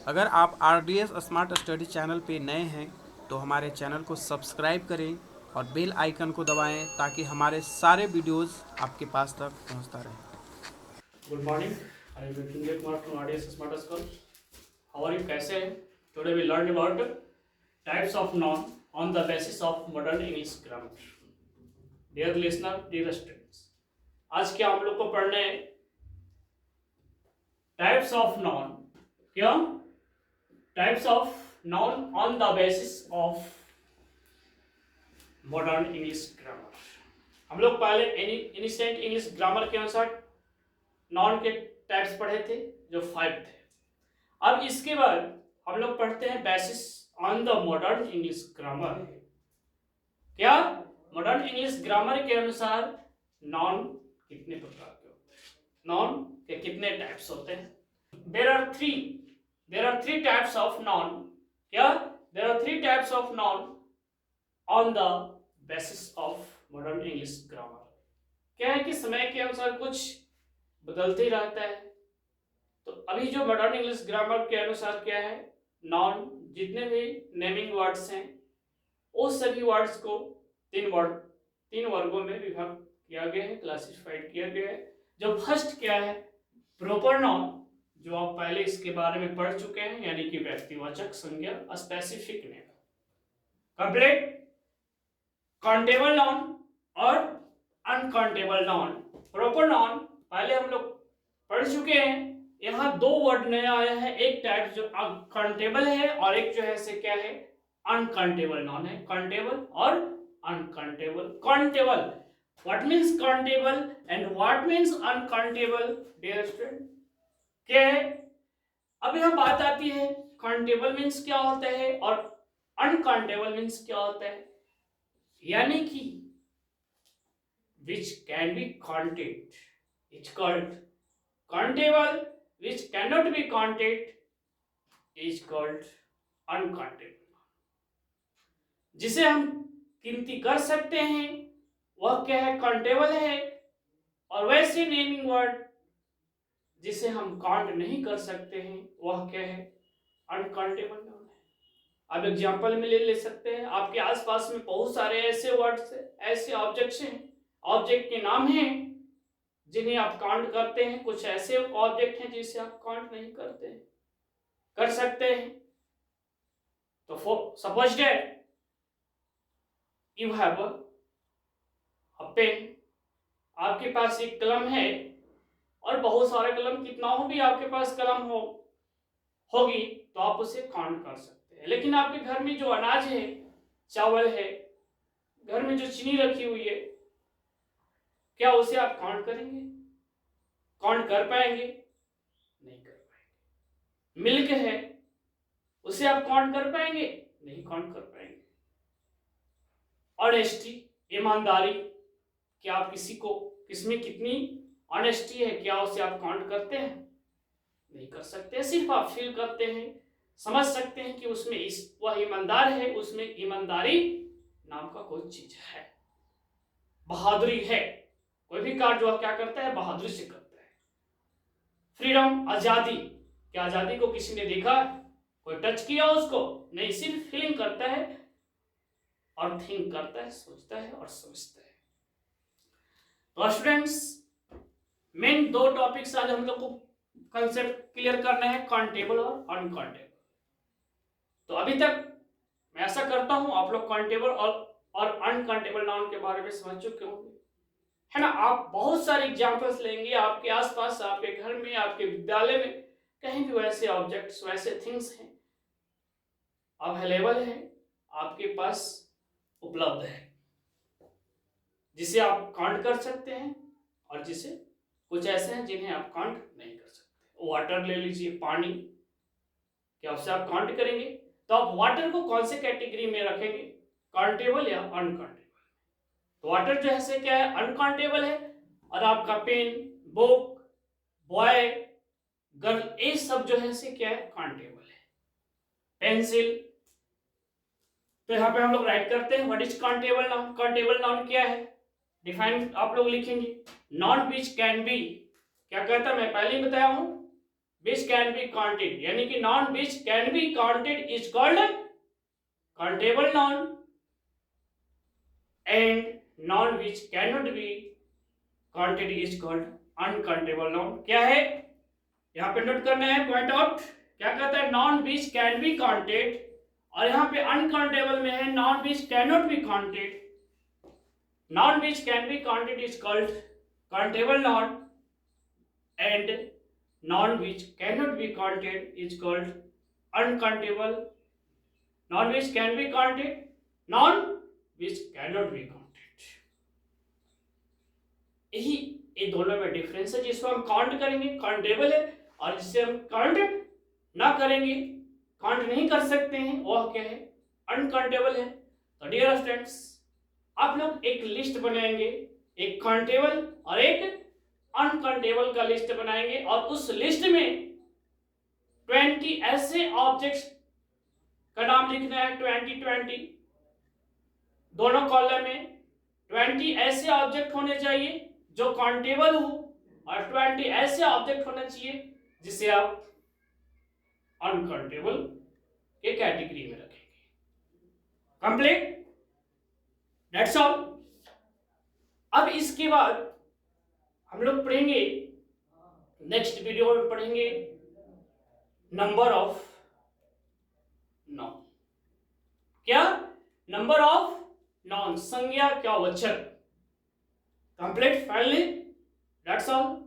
अगर आप RDS smart study channel पे नए हैं तो हमारे चैनल को सब्सक्राइब करें और बेल आइकन को दबाएं ताकि हमारे सारे वीडियोस आपके पास तक पहुंचता रहे। Good morning, I am Mrityunjay Kumar from RDS Smart School. How are you? कैसे हैं? Today we learn about types of noun on the basis of modern English grammar. Dear listener, dear students, आज क्या हम लोग को पढ़ने हैं types of noun. क्या types of noun on the basis of modern English grammar. हम लोग पहले इनिशिएंट इंग्लिश ग्रामर के अनुसार नाउन के टाइप्स पढ़े थे जो 5 थे। अब इसके बाद हम लोग पढ़ते हैं basis on the modern English grammar. क्या मॉडर्न इंग्लिश ग्रामर के अनुसार नाउन कितने प्रकार के होते हैं, नाउन के कितने टाइप्स होते हैं। There are three types of noun. क्या there are 3 types of noun on the basis of modern English grammar. क्या है कि समय के अनुसार कुछ बदलते ही रहता है। तो अभी जो मॉडर्न इंग्लिश ग्रामर के अनुसार क्या है, नाउन जितने भी नेमिंग वर्ड्स हैं उस सभी वर्ड्स को 3 वर्गों में विभाग किया गया है, क्लासिफाइड किया गया है। जो फर्स्ट क्या है, प्रॉपर नाउन, जो आप पहले इसके बारे में पढ़ चुके हैं, यानी कि व्यक्तिवाचक संज्ञा, specific name. Complete countable noun और अनकाउंटेबल नाउन। प्रॉपर नाउन पहले हम लोग पढ़ चुके हैं। यहाँ 2 वर्ड नया आया है, एक टाइप जो काउंटेबल है और एक जो है से क्या है, अनकाउंटेबल नाउन है। काउंटेबल और uncountable. Countable, what means countable and what means uncountable dear student, क्या है। अभी हम बात आती है काउंटेबल मींस क्या होता है और अनकाउंटेबल मींस क्या होता है। यानी कि which can be counted is called countable, which cannot be counted is called uncountable। जिसे हम गिनती कर सकते हैं वह क्या है, काउंटेबल है, और वैसे नेमिंग वर्ड जिसे हम काउंट नहीं कर सकते हैं वह क्या है, अनकाउंटेबल नाउन है। आप एग्जांपल में ले सकते हैं, आपके आसपास में बहुत सारे ऐसे वर्ड्स हैं, ऐसे ऑब्जेक्ट्स हैं, ऑब्जेक्ट के नाम हैं जिन्हें आप काउंट करते हैं, कुछ ऐसे ऑब्जेक्ट हैं जिसे आप काउंट नहीं करते हैं, कर सकते हैं। तो suppose that you have a pen, आपके पास एक कलम है और बहुत सारे कलम, कितना हो भी आपके पास कलम होगी तो आप उसे काउंट कर सकते हैं। लेकिन आपके घर में जो अनाज है, चावल है, घर में जो चीनी रखी हुई है, क्या उसे आप काउंट करेंगे, काउंट कर पाएंगे? नहीं कर पाएंगे। मिल्क है, उसे आप काउंट कर पाएंगे? नहीं काउंट कर पाएंगे। ऑनेस्टी, ईमानदारी, क्या आप किसमें कितनी ऑनेस्टी है, क्या उसे आप काउंट करते हैं? नहीं कर सकते। सिर्फ आप फील करते हैं, समझ सकते हैं कि उसमें वह ईमानदार है, उसमें ईमानदारी नाम का कोई चीज है। बहादुरी है, कोई भी कार्य जो क्या करता है, बहादुरी से करता है। फ्रीडम, आजादी, क्या आजादी को किसी ने देखा, कोई टच किया उसको? नहीं, सिर्फ फीलिंग करता है और थिंक करता है, सोचता है और समझता है। तो स्टूडेंट्स, मेन 2 टॉपिक्स आज हम लोग को कंसेप्ट क्लियर करना है, काउंटेबल और अनकाउंटेबल। तो अभी तक मैं ऐसा करता हूं आप लोग काउंटेबल और अनकाउंटेबल नाउन के बारे में समझ चुके होंगे, है ना। आप बहुत सारे एग्जांपल्स लेंगे, आपके आसपास, आपके घर में, आपके विद्यालय में, कहीं भी वैसे ऑब्जेक्ट्स, वैसे थिंग्स हैं, अवेलेबल हैं, आपके पास उपलब्ध है, जिसे आप काउंट कर सकते हैं और जिसे कुछ ऐसे हैं जिन्हें आप काउंट नहीं कर सकते। वाटर ले लीजिए, पानी, क्या उसे आप काउंट करेंगे? तो आप वाटर को कौन से कैटेगरी में रखेंगे, काउंटेबल या अनकाउंटेबल? तो वाटर जो है क्या है, अनकाउंटेबल है, और आपका पेन, बुक, बॉय, गर्ल, ये सब जो है से क्या है, काउंटेबल है। पेंसिल, तो यहाँ पे हम लोग राइट करते हैं what is countable noun. Countable noun क्या है, डिफाइन आप लोग लिखेंगे, नॉन विच कैन बी, क्या कहता है, मैं पहले ही बताया हूं, which can be counted, यानी कि noun which can be counted is called countable noun, and noun which cannot be counted is called uncountable noun. क्या है यहाँ पे नोट करना है, पॉइंट आउट. क्या कहता है, non which can be counted, और यहाँ पे अनकाउंटेबल में है non which can not be counted. Non which can be counted is called countable noun, and non which can not be counted is called uncountable. Non which can be counted, non which can not be counted. यही ये दोनों में difference है. जिसको हम count करेंगे countable है, और जिसे हम काउंट ना करेंगे, काउंट नहीं कर सकते हैं, वो क्या है, अनकाउंटेबल है. तो डियर स्टूडेंट्स, आप लोग एक लिस्ट बनाएंगे, एक काउंटेबल और एक अनकाउंटेबल का लिस्ट बनाएंगे, और उस लिस्ट में 20 ऐसे ऑब्जेक्ट्स का नाम लिखना है. 20 दोनों कॉलम में 20 ऐसे ऑब्जेक्ट होने चाहिए जो काउंटेबल हो, और 20 ऐसे ऑब्जेक्ट होना चाहिए जिसे आप अनकाउंटेबल के कैटेगरी में रखेंगे. Complete, that's all. अब इसके बाद हम लोग पढ़ेंगे, नेक्स्ट वीडियो में पढ़ेंगे नंबर ऑफ नॉन. क्या, नंबर ऑफ नॉन, संज्ञा क्या वचन. Complete, finally, that's all.